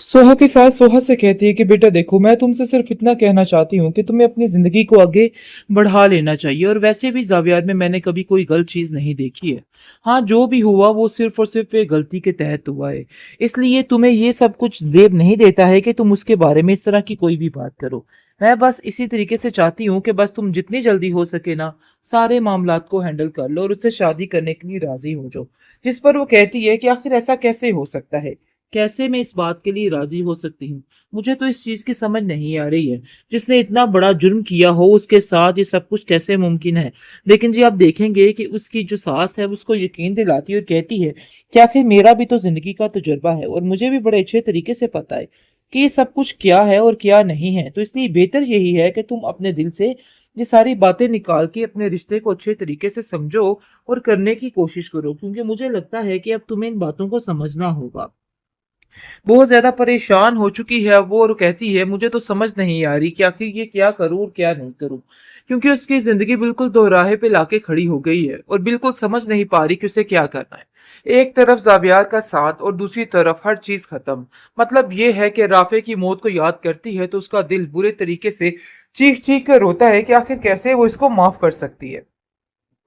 सोहा के साथ सोहा से कहती है कि बेटा देखो, मैं तुमसे सिर्फ इतना कहना चाहती हूँ कि तुम्हें अपनी जिंदगी को आगे बढ़ा लेना चाहिए। और वैसे भी जावियार में मैंने कभी कोई गलत चीज नहीं देखी है। हाँ, जो भी हुआ वो सिर्फ और सिर्फ एक गलती के तहत हुआ है। इसलिए तुम्हें ये सब कुछ जेब नहीं देता है कि तुम उसके बारे में इस तरह की कोई भी बात करो। मैं बस इसी तरीके से चाहती हूँ कि बस तुम जितनी जल्दी हो सके ना सारे मामलात को हैंडल कर लो और उससे शादी करने के लिए राजी हो जाओ। जिस पर वो कहती है कि आखिर ऐसा कैसे हो सकता है, कैसे मैं इस बात के लिए राजी हो सकती हूँ। मुझे तो इस चीज की समझ नहीं आ रही है। जिसने इतना बड़ा जुर्म किया हो उसके साथ ये सब कुछ कैसे मुमकिन है। लेकिन जी आप देखेंगे कि उसकी जो सास है उसको यकीन दिलाती है और कहती है कि आखिर मेरा भी तो जिंदगी का तजुर्बा है और मुझे भी बड़े अच्छे तरीके से पता है कि ये सब कुछ क्या है और क्या नहीं है। तो इसलिए बेहतर यही है कि तुम अपने दिल से ये सारी बातें निकाल के अपने रिश्ते को अच्छे तरीके से समझो और करने की कोशिश करो, क्योंकि मुझे लगता है कि अब तुम्हें इन बातों को समझना होगा। बहुत ज्यादा परेशान हो चुकी है वो और कहती है मुझे तो समझ नहीं आ रही कि आखिर ये क्या करूं और क्या नहीं करूं, क्योंकि उसकी जिंदगी बिल्कुल दोराहे पे लाके खड़ी हो गई है और बिल्कुल समझ नहीं पा रही कि उसे क्या करना है। एक तरफ जाबियार का साथ और दूसरी तरफ हर चीज खत्म। मतलब ये है कि राफे की मौत को याद करती है तो उसका दिल बुरे तरीके से चीख चीख कर रोता है कि आखिर कैसे वो इसको माफ कर सकती है।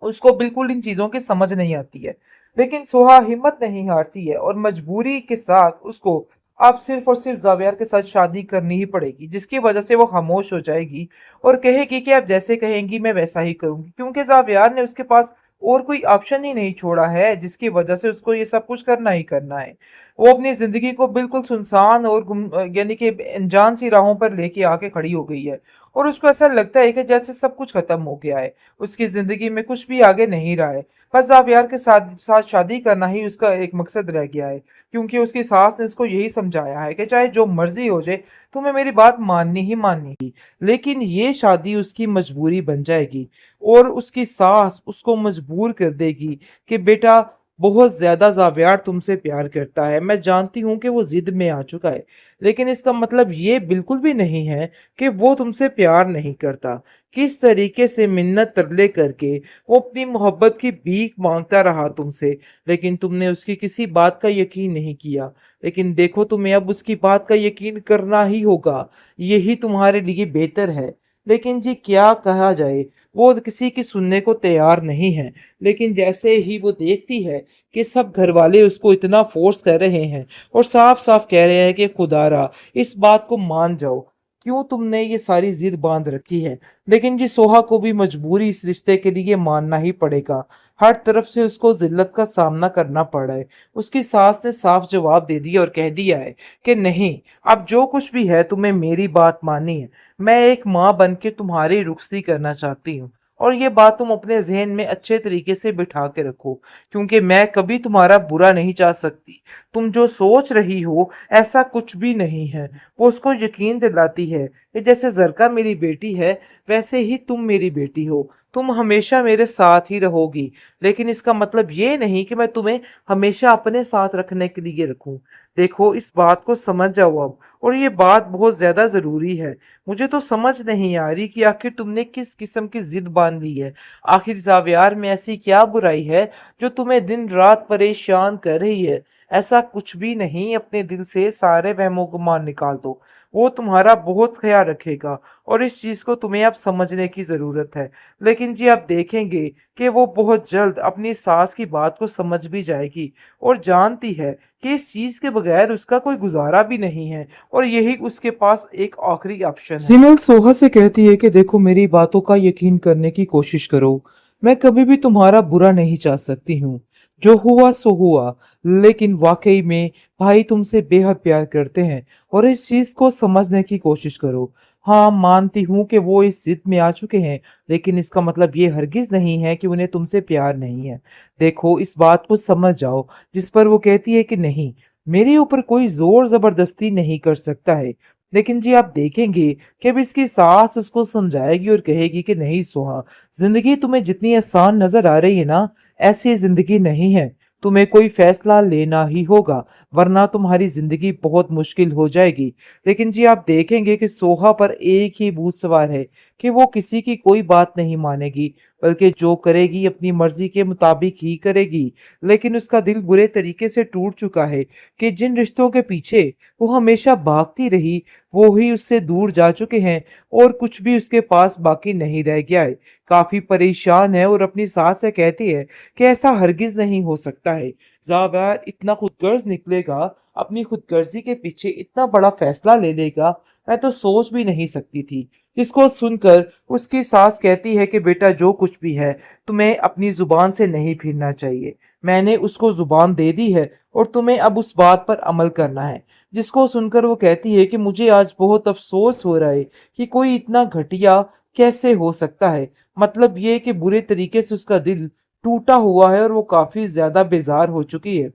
उसको बिल्कुल इन चीजों की समझ नहीं आती है। लेकिन सोहा हिम्मत नहीं हारती है और मजबूरी के साथ उसको अब सिर्फ और सिर्फ जावियर के साथ शादी करनी ही पड़ेगी, जिसकी वजह से वो खामोश हो जाएगी और कहेगी कि आप जैसे कहेंगी मैं वैसा ही करूंगी, क्योंकि जावियर ने उसके पास और कोई ऑप्शन ही नहीं छोड़ा है, जिसकी वजह से उसको ये सब कुछ करना ही करना है। वो अपनी जिंदगी को बिल्कुल सुनसान और यानी कि अनजान सी राहों पर लेके आके खड़ी हो गई है और उसको ऐसा लगता है कि जैसे सब कुछ खत्म हो गया है, उसकी जिंदगी में कुछ भी आगे नहीं रहा है। बस जावियर के साथ साथ शादी करना ही उसका एक मकसद रह गया है, क्योंकि उसकी सास ने उसको यही समझाया है कि चाहे जो मर्जी हो जाए तुम्हें मेरी बात माननी ही माननी है। लेकिन ये शादी उसकी मजबूरी बन जाएगी और उसकी सास उसको मजबूर कर देगी कि बेटा बहुत ज्यादा जावियार तुमसे प्यार करता है, मैं जानती हूँ कि वो जिद में आ चुका है, लेकिन इसका मतलब ये बिल्कुल भी नहीं है कि वो तुमसे प्यार नहीं करता। किस तरीके से मिन्नत तरले करके वो अपनी मोहब्बत की भीख मांगता रहा तुमसे, लेकिन तुमने उसकी किसी बात का यकीन नहीं किया। लेकिन देखो तुम्हें अब उसकी बात का यकीन करना ही होगा, यही तुम्हारे लिए बेहतर है। लेकिन जी क्या कहा जाए, वो किसी की सुनने को तैयार नहीं है। लेकिन जैसे ही वो देखती है कि सब घर वाले उसको इतना फोर्स कर रहे हैं और साफ साफ कह रहे हैं कि खुदारा इस बात को मान जाओ, क्यों तुमने ये सारी जिद बांध रखी है। लेकिन जी सोहा को भी मजबूरी इस रिश्ते के लिए मानना ही पड़ेगा। हर तरफ से उसको जिल्लत का सामना करना पड़ रहा है। उसकी सास ने साफ जवाब दे दिया और कह दिया है कि नहीं, अब जो कुछ भी है तुम्हें मेरी बात माननी है। मैं एक माँ बन के तुम्हारी रुखसी करना चाहती हूँ और ये बात तुम अपने जहन में अच्छे तरीके से बिठा के रखो, क्योंकि मैं कभी तुम्हारा बुरा नहीं चाह सकती। तुम जो सोच रही हो ऐसा कुछ भी नहीं है। वो उसको यकीन दिलाती है कि जैसे जरका मेरी बेटी है वैसे ही तुम मेरी बेटी हो, तुम हमेशा मेरे साथ ही रहोगी। लेकिन इसका मतलब ये नहीं कि मैं तुम्हें हमेशा अपने साथ रखने के लिए रखूं। देखो इस बात को समझ जाओ अब, और ये बात बहुत ज्यादा जरूरी है। मुझे तो समझ नहीं आ रही कि आखिर तुमने किस किस्म की जिद बांध ली है। आखिर जावियार में ऐसी क्या बुराई है जो तुम्हें दिन रात परेशान कर रही है। ऐसा कुछ भी नहीं, अपने दिल से सारे वहमों गुमान निकाल दो। वो तुम्हारा बहुत ख्याल रखेगा और इस चीज को तुम्हें अब समझने की जरूरत है। लेकिन जी आप देखेंगे कि वो बहुत जल्द अपनी सास की बात को समझ भी जाएगी और जानती है कि इस चीज के बगैर उसका कोई गुजारा भी नहीं है और यही उसके पास एक आखिरी ऑप्शन है। सिमल सोहा से कहती है कि देखो मेरी बातों का यकीन करने की कोशिश करो। मैं कभी भी तुम्हारा बुरा नहीं चाह सकती हूँ। जो हुआ सो हुआ, लेकिन वाकई में भाई तुमसे बेहद प्यार करते हैं और इस चीज को समझने की कोशिश करो। हाँ, मानती हूँ कि वो इस जिद में आ चुके हैं, लेकिन इसका मतलब ये हरगिज नहीं है कि उन्हें तुमसे प्यार नहीं है। देखो इस बात को समझ जाओ। जिस पर वो कहती है कि नहीं, मेरे ऊपर कोई जोर जबरदस्ती नहीं कर सकता है। लेकिन जी आप देखेंगे कि अब इसकी सास उसको समझाएगी और कहेगी कि नहीं सोहा, जिंदगी तुम्हें जितनी आसान नजर आ रही है ना, ऐसी जिंदगी नहीं है। तुम्हें कोई फैसला लेना ही होगा, वरना तुम्हारी जिंदगी बहुत मुश्किल हो जाएगी। लेकिन जी आप देखेंगे कि सोहा पर एक ही भूत सवार है कि वो किसी की कोई बात नहीं मानेगी, बल्कि जो करेगी अपनी मर्जी के मुताबिक ही करेगी। लेकिन उसका दिल बुरे तरीके से टूट चुका है कि जिन रिश्तों के पीछे वो हमेशा भागती रही, वो ही उससे दूर जा चुके हैं और कुछ भी उसके पास बाकी नहीं रह गया है। काफी परेशान है और अपनी सास से कहती है कि ऐसा हरगिज नहीं हो सकता है। जावेद इतना खुदगर्ज निकलेगा, अपनी खुदगर्जी के पीछे इतना बड़ा फैसला ले लेगा, मैं तो सोच भी नहीं सकती थी। जिसको सुनकर उसकी सास कहती है कि बेटा जो कुछ भी है, तुम्हें अपनी जुबान से नहीं फिरना चाहिए। मैंने उसको जुबान दे दी है और तुम्हें अब उस बात पर अमल करना है। जिसको सुनकर वो कहती है कि मुझे आज बहुत अफसोस हो रहा है कि कोई इतना घटिया कैसे हो सकता है। मतलब ये कि बुरे तरीके से उसका दिल टूटा हुआ है और वो काफी ज्यादा बेजार हो चुकी है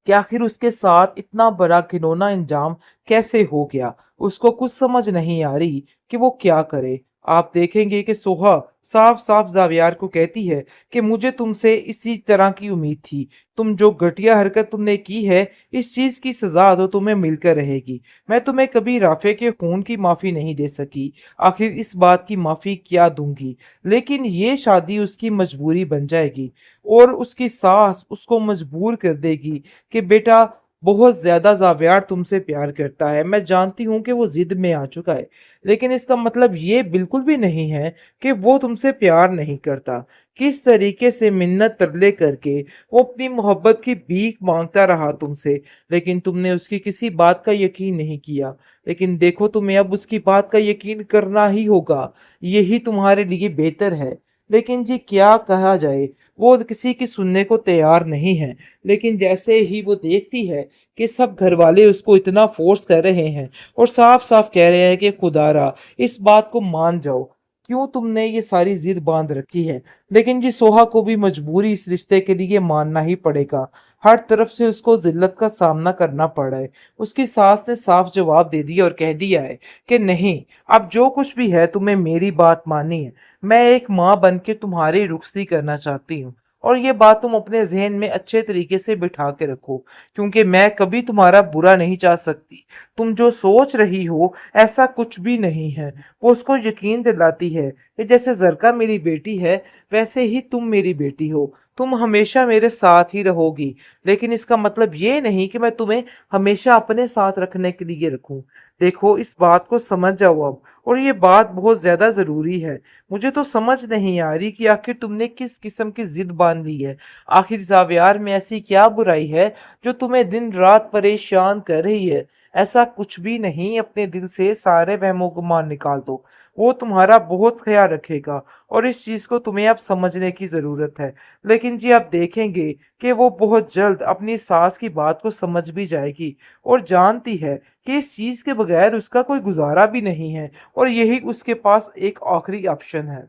कि आखिर उसके साथ इतना बड़ा घिनौना इंजाम कैसे हो गया। उसको कुछ समझ नहीं आ रही कि वो क्या करे। आप देखेंगे कि सोहा साफ साफ जावियार को कहती है कि मुझे तुमसे इसी तरह की उम्मीद थी। तुम जो घटिया हरकत तुमने की है, इस चीज की सजा तो तुम्हें मिलकर रहेगी। मैं तुम्हें कभी राफे के खून की माफी नहीं दे सकी, आखिर इस बात की माफी क्या दूंगी। लेकिन ये शादी उसकी मजबूरी बन जाएगी और उसकी सास उसको मजबूर कर देगी कि बेटा बहुत ज्यादा जावियार तुमसे प्यार करता है। मैं जानती हूँ कि वो जिद में आ चुका है, लेकिन इसका मतलब ये बिल्कुल भी नहीं है कि वो तुमसे प्यार नहीं करता। किस तरीके से मिन्नत तरले करके वो अपनी मोहब्बत की भीख मांगता रहा तुमसे, लेकिन तुमने उसकी किसी बात का यकीन नहीं किया। लेकिन देखो, तुम्हें अब उसकी बात का यकीन करना ही होगा, यही तुम्हारे लिए बेहतर है। लेकिन जी क्या कहा जाए, वो किसी की सुनने को तैयार नहीं है। लेकिन जैसे ही वो देखती है कि सब घर वाले उसको इतना फोर्स कर रहे हैं और साफ साफ कह रहे हैं कि खुदारा इस बात को मान जाओ, क्यों तुमने ये सारी जिद बांध रखी है। लेकिन जी सोहा को भी मजबूरी इस रिश्ते के लिए मानना ही पड़ेगा। हर तरफ से उसको जिल्लत का सामना करना पड़ा है। उसकी सास ने साफ जवाब दे दिया और कह दिया है कि नहीं, अब जो कुछ भी है तुम्हें मेरी बात माननी है। मैं एक माँ बन के तुम्हारी रुखसती करना चाहती हूँ, और ये बात तुम अपने जहन में अच्छे तरीके से बिठा के रखो, क्योंकि मैं कभी तुम्हारा बुरा नहीं चाह सकती। तुम जो सोच रही हो ऐसा कुछ भी नहीं है। वो उसको यकीन दिलाती है कि जैसे जरका मेरी बेटी है, वैसे ही तुम मेरी बेटी हो। तुम हमेशा मेरे साथ ही रहोगी, लेकिन इसका मतलब ये नहीं कि मैं तुम्हें हमेशा अपने साथ रखने के लिए रखूं। देखो, इस बात को समझ जाओ अब, और ये बात बहुत ज्यादा जरूरी है। मुझे तो समझ नहीं आ रही कि आखिर तुमने किस किस्म की जिद बांध ली है। आखिर जावियार में ऐसी क्या बुराई है जो तुम्हें दिन रात परेशान कर रही है। ऐसा कुछ भी नहीं, अपने दिल से सारे वहमो गुमान निकाल दो। वो तुम्हारा बहुत ख्याल रखेगा और इस चीज को तुम्हें अब समझने की जरूरत है। लेकिन जी आप देखेंगे कि वो बहुत जल्द अपनी सास की बात को समझ भी जाएगी और जानती है कि इस चीज के बगैर उसका कोई गुजारा भी नहीं है और यही उसके पास एक आखिरी ऑप्शन है।